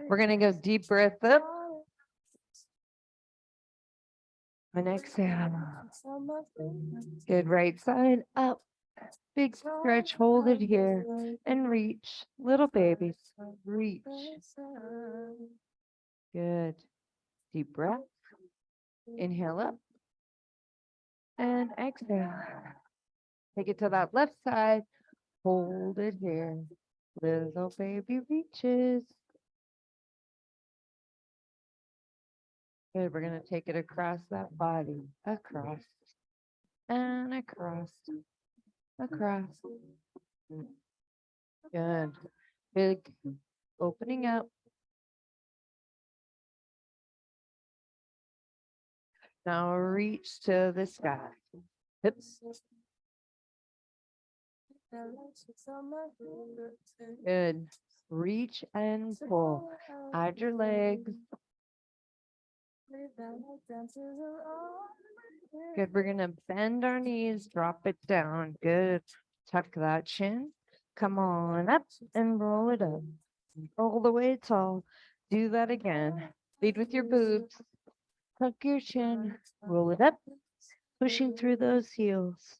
We're going to go deep breath up and exhale. Good, right side up. Big stretch, hold it here and reach. Little babies, reach. Good. Deep breath. Inhale up and exhale. Take it to that left side. Hold it here. Little baby reaches. Good. We're going to take it across that body. Across and across. Across. Good. Big opening up. Now reach to the sky. Hips. Good. Reach and pull. Add your legs. Good. We're going to bend our knees, drop it down. Good. Tuck that chin. Come on up and roll it up. All the way tall. Do that again. Lead with your boobs. Tuck your chin. Roll it up. Pushing through those heels.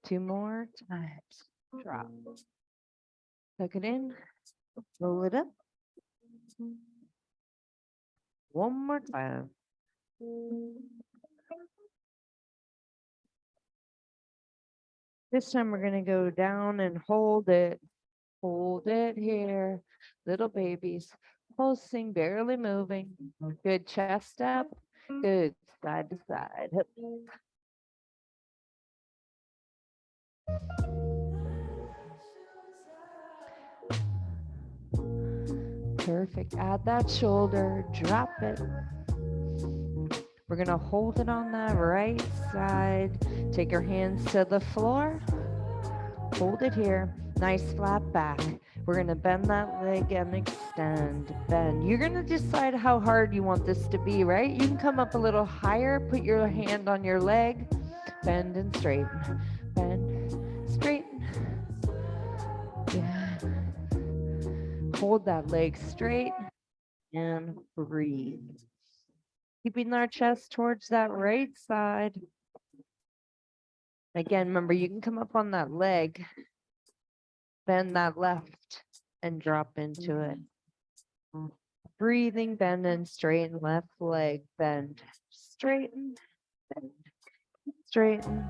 2 more times. Drop. Tuck it in. Roll it up. 1 more time. This time we're going to go down and hold it. Hold it here. Little babies. Pulsing, barely moving. Good chest up. Good side to side. Hip. Perfect. Add that shoulder. Drop it. We're going to hold it on that right side. Take your hands to the floor. Hold it here. Nice flat back. We're going to bend that leg and extend. Bend. You're going to decide how hard you want this to be, right? You can come up a little higher. Put your hand on your leg. Bend and straighten. Bend, straighten. Yeah. Hold that leg straight and breathe. Keeping our chest towards that right side. Again, remember, you can come up on that leg, bend that left, and drop into it. Breathing, bend and straighten. Left leg, bend, straighten, bend, straighten.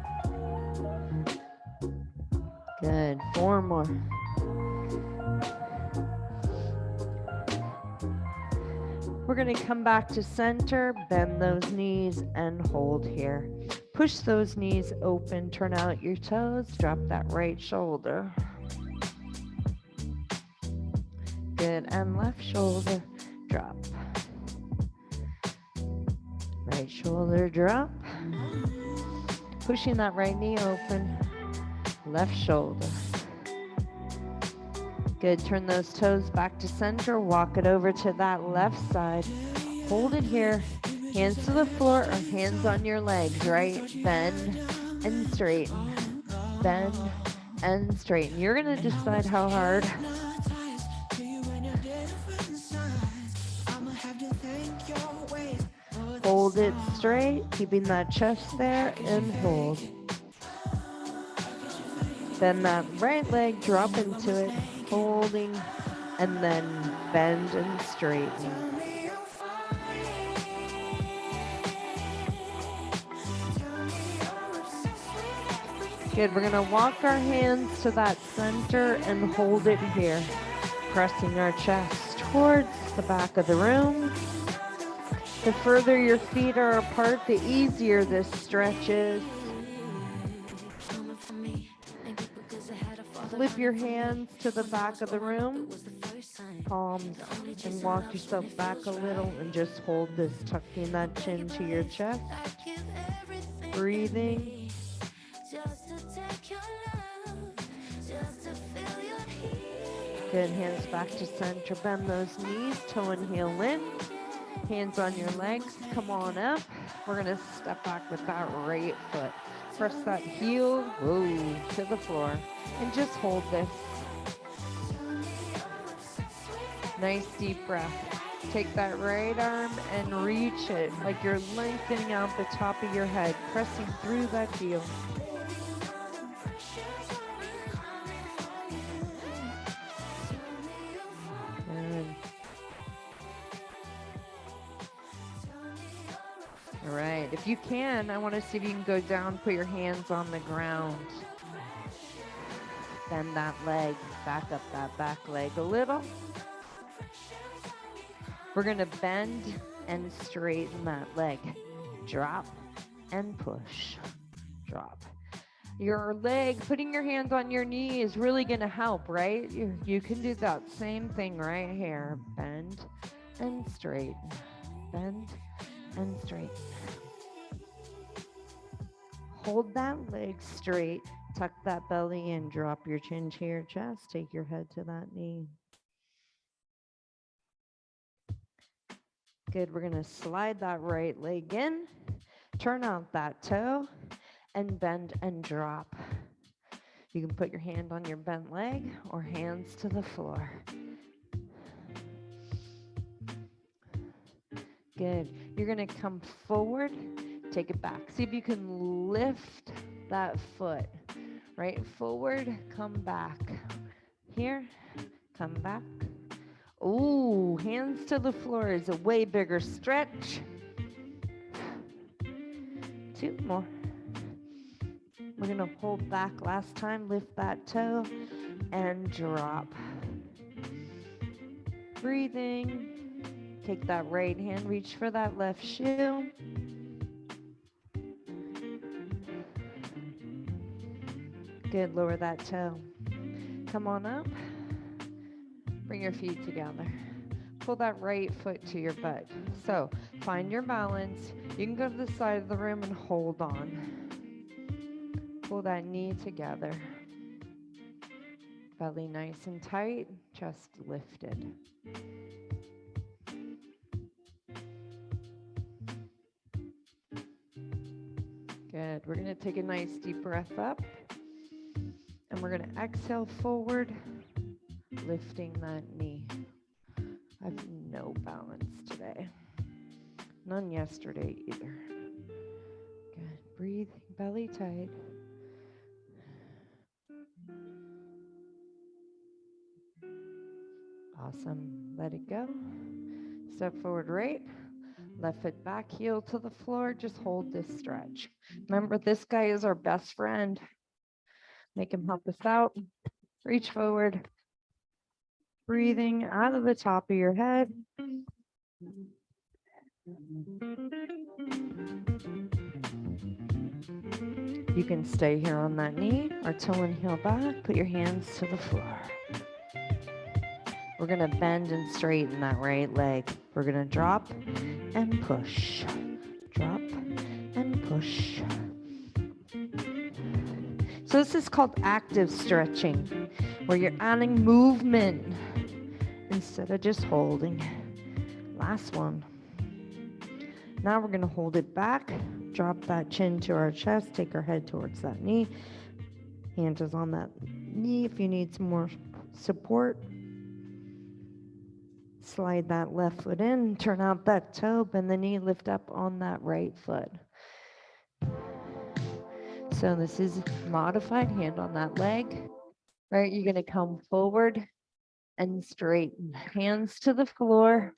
Good. 4 more. We're going to come back to center, bend those knees, and hold here. Push those knees open, turn out your toes, drop that right shoulder. Good, and left shoulder, drop. Right shoulder, drop. Pushing that right knee open, left shoulder. Good, turn those toes back to center, walk it over to that left side. Hold it here, hands to the floor or hands on your legs, right? Bend and straighten, bend and straighten. You're gonna decide how hard. Hold it straight, keeping that chest there and hold. Then that right leg, drop into it, holding, and then bend and straighten. Good, we're gonna walk our hands to that center and hold it here, pressing our chest towards the back of the room. The further your feet are apart, the easier this stretch is. Flip your hands to the back of the room, palms, and walk yourself back a little and just hold this, tucking that chin to your chest. Breathing. Good, hands back to center, bend those knees, toe and heel in. Hands on your legs, come on up. We're gonna step back with that right foot. Press that heel, whoa, to the floor, and just hold this. Nice deep breath. Take that right arm and reach it like you're lengthening out the top of your head, pressing through that heel. Good. All right, if you can, I want to see if you can go down, put your hands on the ground. Bend that leg, back up that back leg a little. We're gonna bend and straighten that leg. Drop and push, drop. Your leg, putting your hands on your knee is really gonna help, right? You can do that same thing right here. Bend and straighten, bend and straighten. Hold that leg straight, tuck that belly in, drop your chin to your chest, take your head to that knee. Good, we're gonna slide that right leg in, turn out that toe, and bend and drop. You can put your hand on your bent leg or hands to the floor. Good, you're gonna come forward, take it back. See if you can lift that foot, right? Forward, come back. Here, come back. Ooh, hands to the floor is a way bigger stretch. 2 more. We're gonna hold back last time, lift that toe and drop. Breathing. Take that right hand, reach for that left shoe. Good, lower that toe. Come on up. Bring your feet together. Pull that right foot to your butt. So find your balance. You can go to the side of the room and hold on. Pull that knee together. Belly nice and tight, chest lifted. Good. We're going to take a nice deep breath up. And we're going to exhale forward, lifting that knee. I have no balance today. None yesterday either. Good. Breathe, belly tight. Awesome. Let it go. Step forward right. Left foot back, heel to the floor. Just hold this stretch. Remember, this guy is our best friend. Make him help us out. Reach forward. Breathing out of the top of your head. You can stay here on that knee or toe and heel back. Put your hands to the floor. We're going to bend and straighten that right leg. We're going to drop and push. Drop and push. So this is called active stretching, where you're adding movement instead of just holding. Last one. Now we're going to hold it back. Drop that chin to our chest. Take our head towards that knee. Hand is on that knee if you need some more support. Slide that left foot in. Turn out that toe. Bend the knee. Lift up on that right foot. So this is modified, hand on that leg, right? You're going to come forward and straighten. Hands to the floor.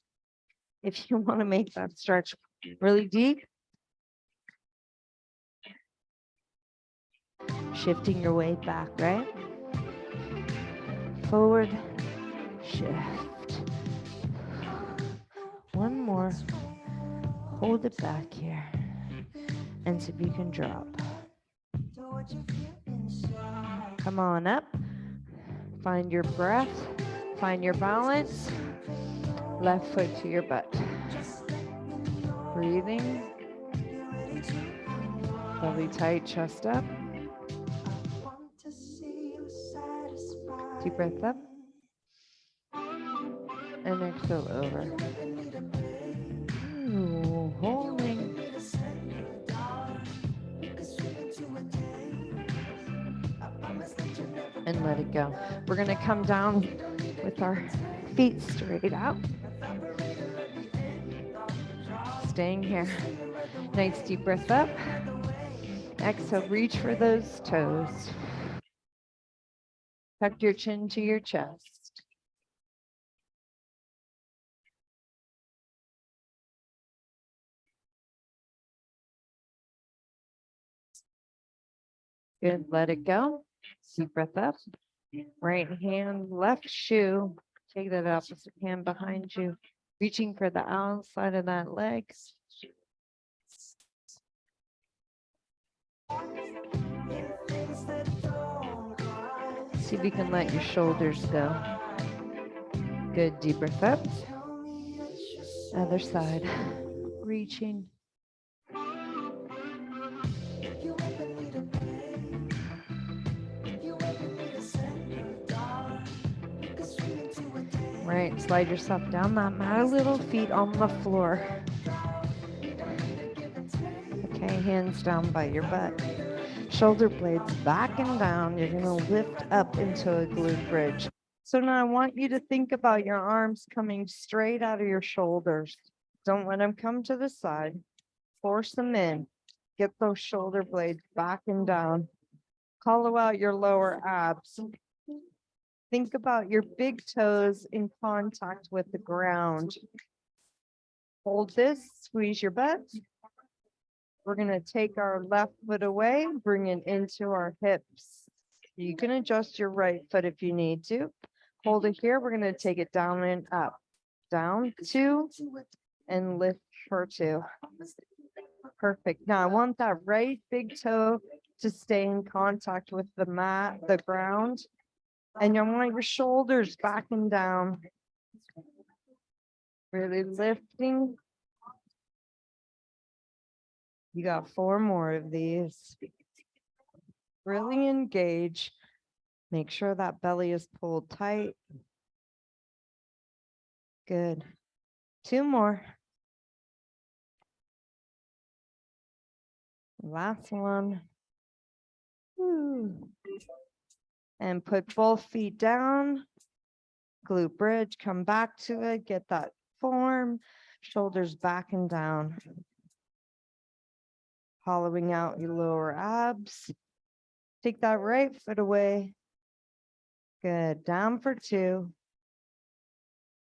If you want to make that stretch really deep, shifting your weight back, right? Forward, shift. One more. Hold it back here. And see if you can drop. Come on up. Find your breath. Find your balance. Left foot to your butt. Breathing. Belly tight, chest up. Deep breath up. And exhale over. Ooh, holding. And let it go. We're going to come down with our feet straight out. Staying here. Nice deep breath up. Exhale, reach for those toes. Tuck your chin to your chest. Good, let it go. Deep breath up. Right hand, left shoe. Take that opposite hand behind you. Reaching for the outside of that leg. See if you can let your shoulders go. Good, deep breath up. Other side. Reaching. Right, slide yourself down that mat a little, feet on the floor. Okay, hands down by your butt. Shoulder blades back and down. You're gonna lift up into a glute bridge. So now I want you to think about your arms coming straight out of your shoulders. Don't let them come to the side. Force them in. Get those shoulder blades back and down. Hollow out your lower abs. Think about your big toes in contact with the ground. Hold this, squeeze your butt. We're going to take our left foot away, bring it into our hips. You can adjust your right foot if you need to. Hold it here. We're going to take it down and up. Down, 2, and lift for 2. Perfect. Now I want that right big toe to stay in contact with the mat, the ground. And you want your shoulders back and down. Really lifting. You got 4 more of these. Really engage. Make sure that belly is pulled tight. Good. 2 more. Last one. Woo. And put both feet down. Glute bridge, come back to it, get that form, shoulders back and down. Hollowing out your lower abs. Take that right foot away. Good, down for 2.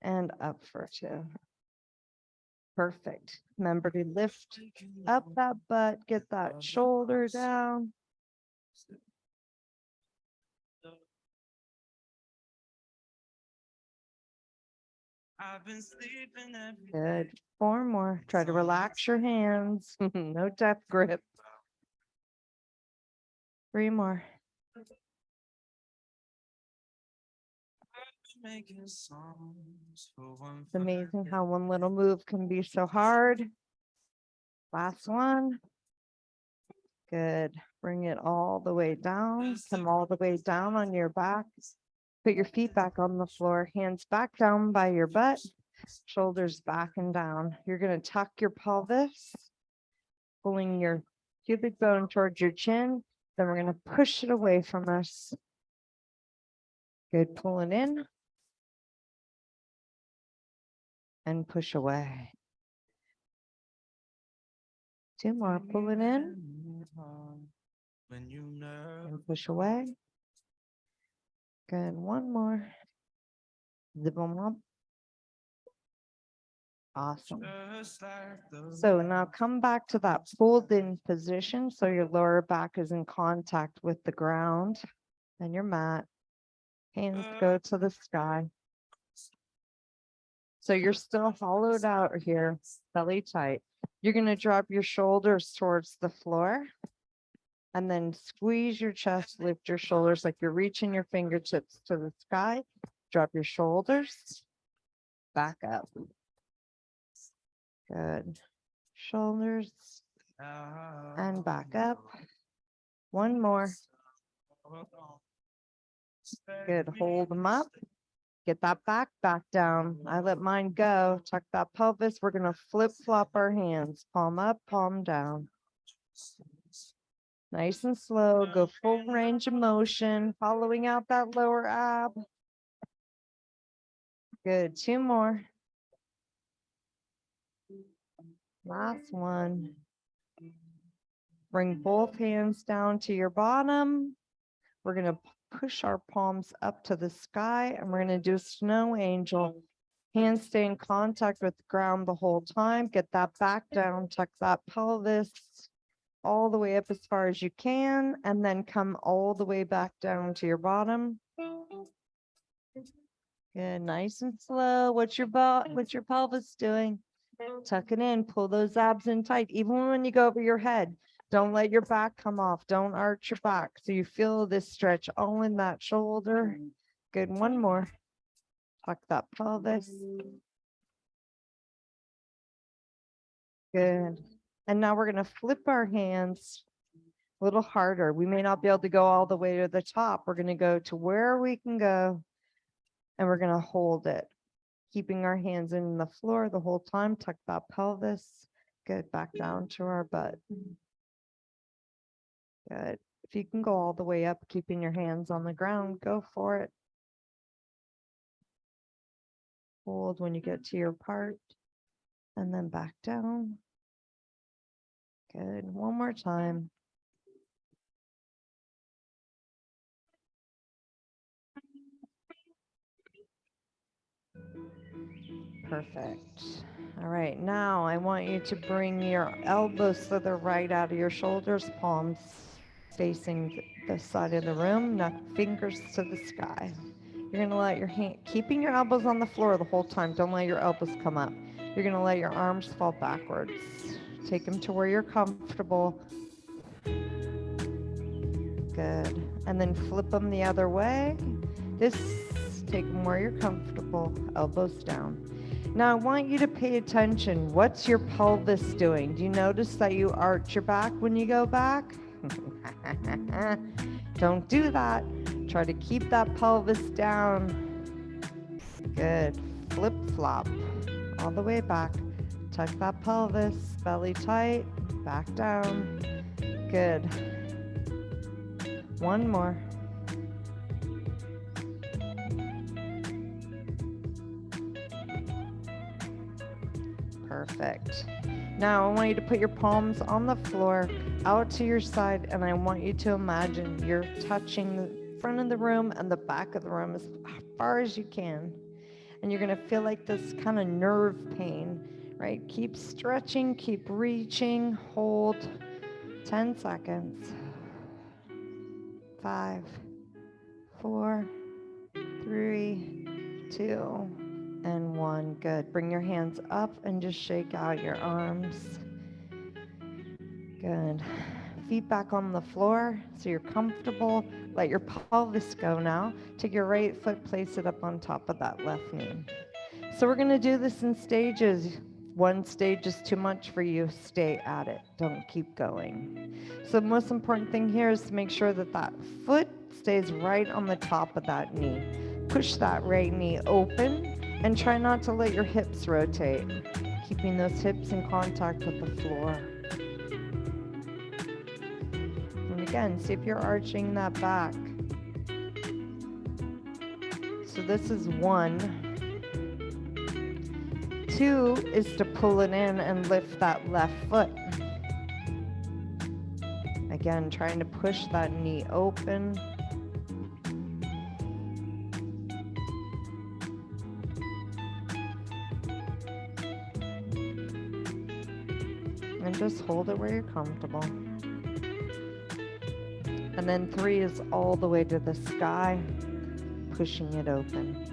And up for 2. Perfect. Remember to lift up that butt, get that shoulder down. Good. 4 more. Try to relax your hands. No death grip. 3 more. It's amazing how one little move can be so hard. Last one. Good. Bring it all the way down. Come all the way down on your back. Put your feet back on the floor. Hands back down by your butt. Shoulders back and down. You're going to tuck your pelvis, pulling your pubic bone towards your chin. Then we're going to push it away from us. Good. Pull it in. And push away. 2 more. Pull it in. And push away. Good. 1 more. Zip them up. Awesome. So now come back to that fold in position. So your lower back is in contact with the ground and your mat. Hands go to the sky. So you're still hollowed out here, belly tight. You're going to drop your shoulders towards the floor and then squeeze your chest, lift your shoulders like you're reaching your fingertips to the sky. Drop your shoulders back up. Good. Shoulders and back up. 1 more. Good. Hold them up. Get that back down. I let mine go. Tuck that pelvis. We're going to flip flop our hands. Palm up, palm down. Nice and slow. Go full range of motion. Following out that lower ab. Good. 2 more. Last one. Bring both hands down to your bottom. We're going to push our palms up to the sky, and we're going to do a snow angel. Hands stay in contact with the ground the whole time. Get that back down, tuck that pelvis all the way up as far as you can, and then come all the way back down to your bottom. Good, nice and slow. What's your pelvis doing? Tuck it in, pull those abs in tight, even when you go over your head. Don't let your back come off. Don't arch your back. So you feel this stretch all in that shoulder. Good, one more. Tuck that pelvis. Good. And now we're going to flip our hands a little harder. We may not be able to go all the way to the top. We're going to go to where we can go, and we're going to hold it, keeping our hands in the floor the whole time. Tuck that pelvis. Good, back down to our butt. Good. If you can go all the way up, keeping your hands on the ground, go for it. Hold when you get to your part, and then back down. Good. One more time. Perfect. All right, now I want you to bring your elbows to the right out of your shoulders, palms facing the side of the room, fingers to the sky. You're gonna let your hand, keeping your elbows on the floor the whole time, don't let your elbows come up. You're gonna let your arms fall backwards. Take them to where you're comfortable. Good. And then flip them the other way. Take them where you're comfortable, elbows down. Now I want you to pay attention. What's your pelvis doing? Do you notice that you arch your back when you go back? Don't do that. Try to keep that pelvis down. Good. Flip flop all the way back. Tuck that pelvis, belly tight, back down. Good. One more. Perfect. Now I want you to put your palms on the floor, out to your side, and I want you to imagine you're touching the front of the room and the back of the room as far as you can. And you're going to feel like this kind of nerve pain, right? Keep stretching, keep reaching, hold 10 seconds. 5, 4, 3, 2, and 1. Good. Bring your hands up and just shake out your arms. Good. Feet back on the floor so you're comfortable. Let your pelvis go now. Take your right foot, place it up on top of that left knee. So we're going to do this in stages. One stage is too much for you. Stay at it. Don't keep going. So the most important thing here is to make sure that that foot stays right on the top of that knee. Push that right knee open and try not to let your hips rotate, keeping those hips in contact with the floor. And again, see if you're arching that back. So this is 1. 2 is to pull it in and lift that left foot. Again, trying to push that knee open. And just hold it where you're comfortable. And then 3 is all the way to the sky, pushing it open.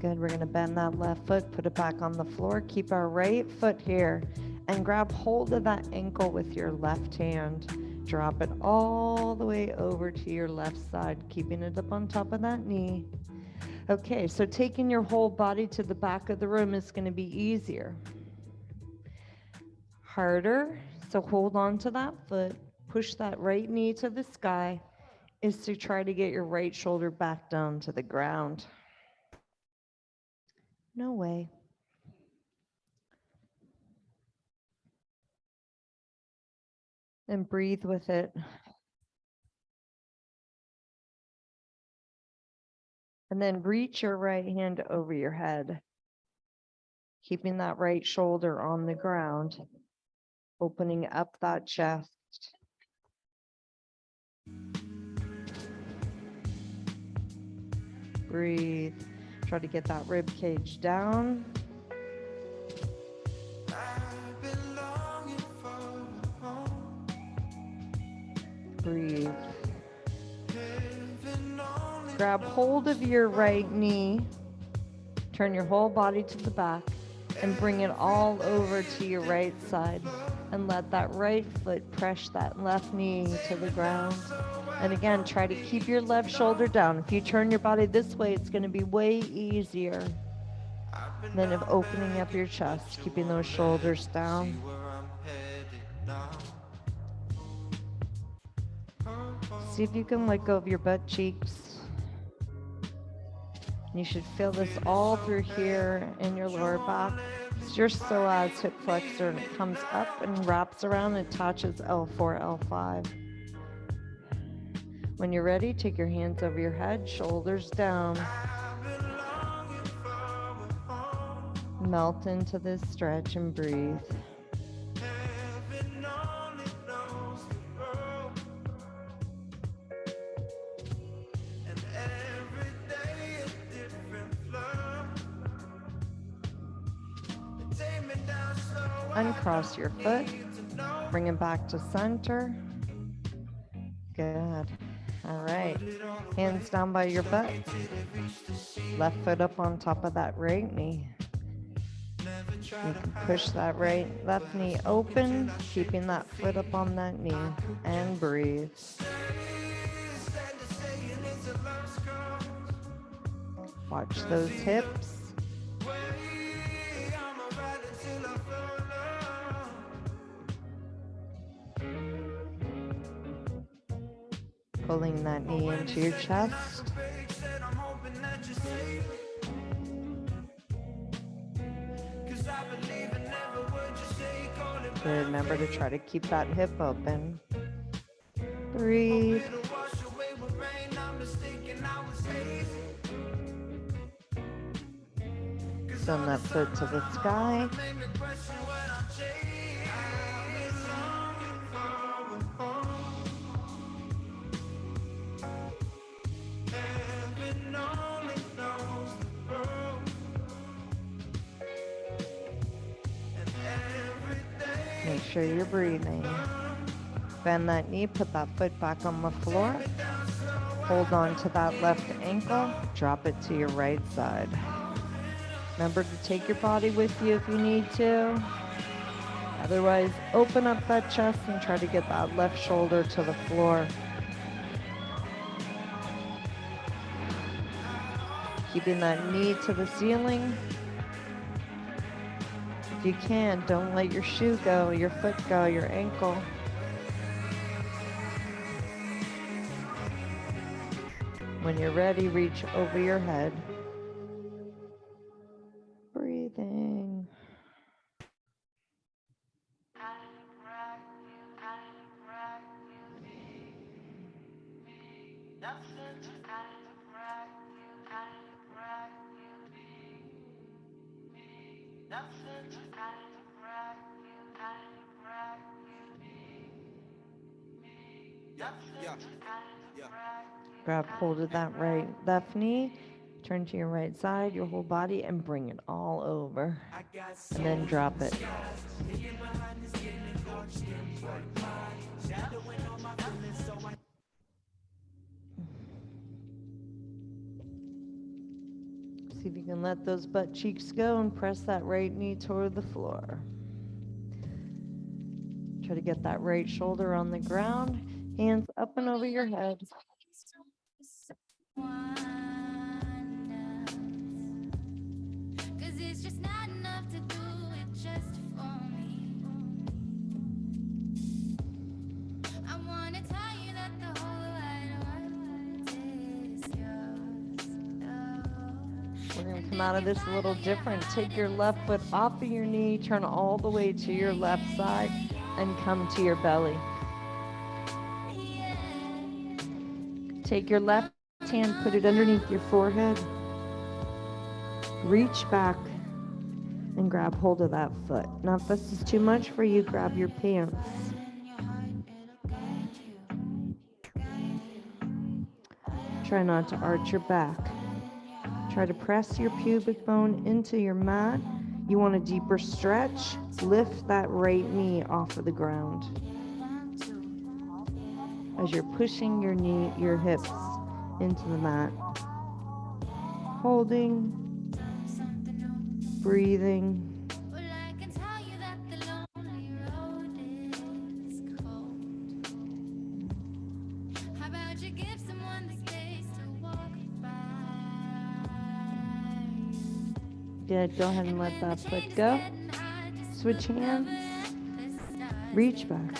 Good, we're gonna bend that left foot, put it back on the floor, keep our right foot here, and grab hold of that ankle with your left hand. Drop it all the way over to your left side, keeping it up on top of that knee. Okay, so taking your whole body to the back of the room is gonna be easier. Harder, so hold on to that foot, push that right knee to the sky, is to try to get your right shoulder back down to the ground. No way. and breathe with it. And then reach your right hand over your head, keeping that right shoulder on the ground, opening up that chest. Breathe. Try to get that rib cage down. Breathe. Grab hold of your right knee. Turn your whole body to the back and bring it all over to your right side. And let that right foot press that left knee to the ground. And again, try to keep your left shoulder down. If you turn your body this way, it's going to be way easier than of opening up your chest, keeping those shoulders down. See if you can let go of your butt cheeks. You should feel this all through here in your lower back. It's your psoas hip flexor, and it comes up and wraps around and touches L4, L5. When you're ready, take your hands over your head, shoulders down. Melt into this stretch and breathe. Uncross your foot, bring it back to center. Good. All right. Hands down by your butt. Left foot up on top of that right knee. You can push that left knee open, keeping that foot up on that knee, and breathe. Watch those hips. Pulling that knee into your chest. Good. Remember to try to keep that hip open. Breathe. Send that foot to the sky. Make sure you're breathing. Bend that knee, put that foot back on the floor. Hold on to that left ankle, drop it to your right side. Remember to take your body with you if you need to. Otherwise, open up that chest and try to get that left shoulder to the floor. Keeping that knee to the ceiling. If you can, don't let your shoe go, your foot go, your ankle. When you're ready, reach over your head. Breathing. Grab hold of that left knee, turn to your right side, your whole body, and bring it all over. And then drop it. See if you can let those butt cheeks go and press that right knee toward the floor. Try to get that right shoulder on the ground, hands up and over your head. We're going to come out of this a little different. Take your left foot off of your knee, turn all the way to your left side, and come to your belly. Take your left hand, put it underneath your forehead. Reach back and grab hold of that foot. Now, if this is too much for you, grab your pants. Try not to arch your back. Try to press your pubic bone into your mat. You want a deeper stretch. Lift that right knee off of the ground as you're pushing your hips into the mat. Holding, breathing. Good. Go ahead and let that foot go. Switch hands. Reach back.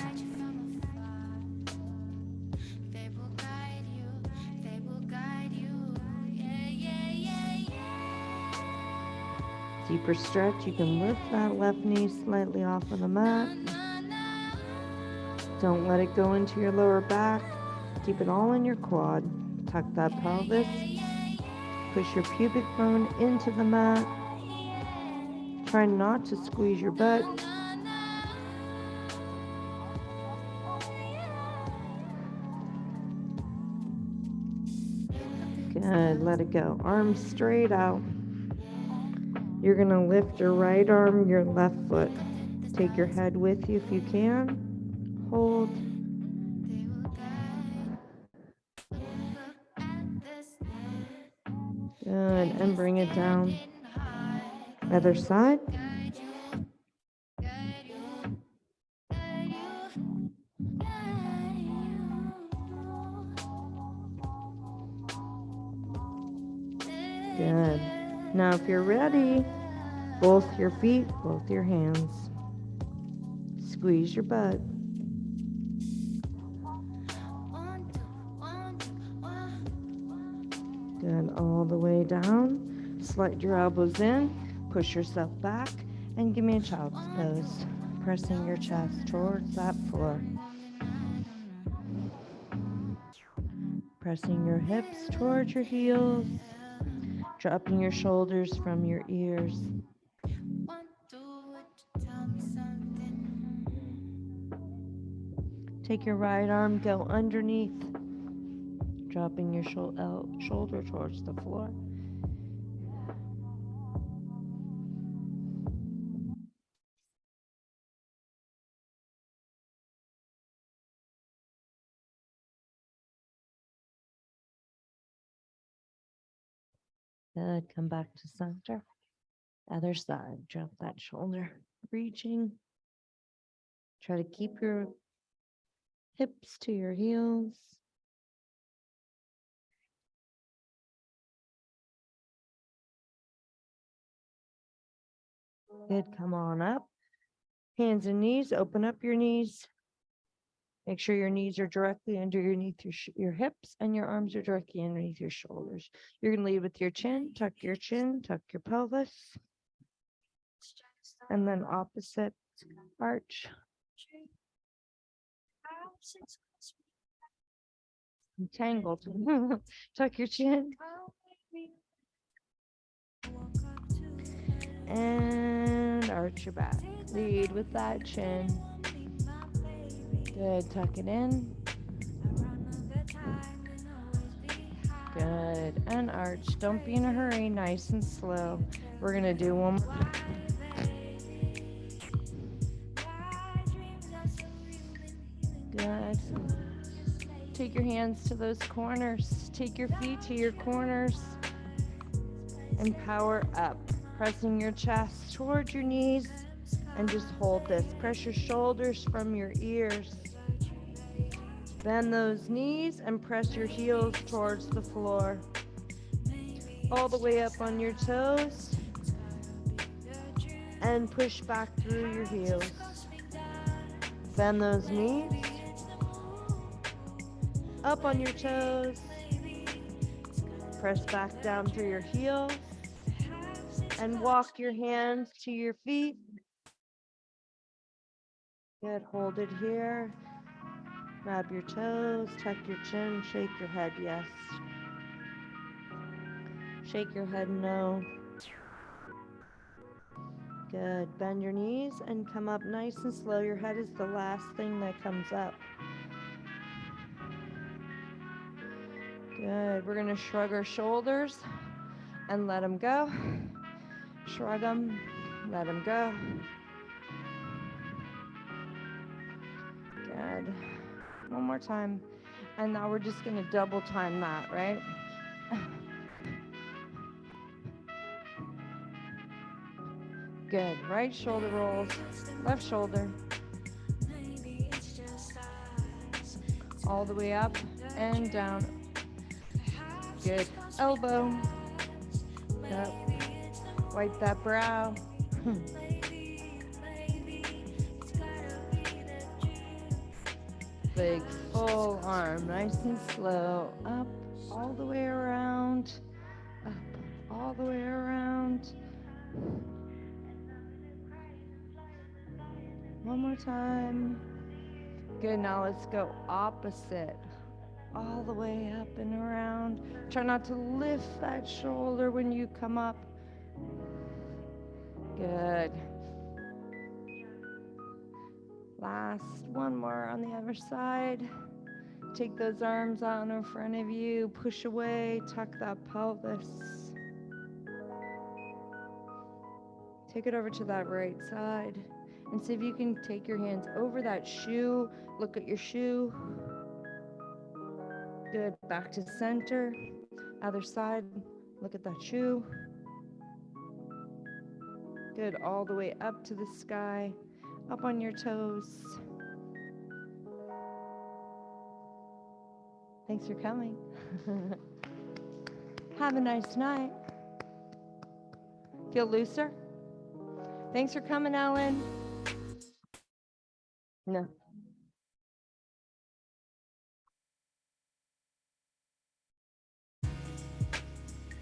Deeper stretch. You can lift that left knee slightly off of the mat. Don't let it go into your lower back. Keep it all in your quad. Tuck that pelvis. Push your pubic bone into the mat. Try not to squeeze your butt. Good. Let it go. Arms straight out. You're going to lift your right arm, your left foot. Take your head with you if you can. Hold. Good. And bring it down. Other side. Good. Now, if you're ready, both your feet, both your hands. Squeeze your butt. Good. All the way down. Slide your elbows in. Push yourself back. And give me a child's pose. Pressing your chest towards that floor. Pressing your hips towards your heels. Dropping your shoulders from your ears. Take your right arm, go underneath. Dropping your shoulder towards the floor. Good. Come back to center. Other side. Drop that shoulder. Reaching. Try to keep your hips to your heels. Good. Come on up. Hands and knees. Open up your knees. Make sure your knees are directly underneath your hips and your arms are directly underneath your shoulders. You're going to lead with your chin. Tuck your chin. Tuck your pelvis. And then opposite arch. I'm tangled. Tuck your chin. And arch your back. Lead with that chin. Good. Tuck it in. Good. And arch. Don't be in a hurry. Nice and slow. We're going to do one more. Good. Take your hands to those corners. Take your feet to your corners. And power up. Pressing your chest towards your knees. And just hold this. Press your shoulders from your ears. Bend those knees and press your heels towards the floor. All the way up on your toes. And push back through your heels. Bend those knees. Up on your toes. Press back down through your heels. And walk your hands to your feet. Good. Hold it here. Grab your toes, tuck your chin, shake your head, yes. Shake your head, no. Good. Bend your knees and come up nice and slow. Your head is the last thing that comes up. Good. We're going to shrug our shoulders and let them go. Shrug them, let them go. Good. One more time. And now we're just going to double time that, right? Good. Right shoulder rolls, left shoulder. All the way up and down. Good. Elbow. Yep. Wipe that brow. Big full arm, nice and slow. Up, all the way around. Up, all the way around. One more time. Good, now let's go opposite. All the way up and around. Try not to lift that shoulder when you come up. Good. Last one more on the other side. Take those arms out in front of you. Push away, tuck that pelvis. Take it over to that right side. And see if you can take your hands over that shoe. Look at your shoe. Good. Back to center. Other side. Look at that shoe. Good. All the way up to the sky. Up on your toes. Thanks for coming. Have a nice night. Feel looser? Thanks for coming, Ellen. No.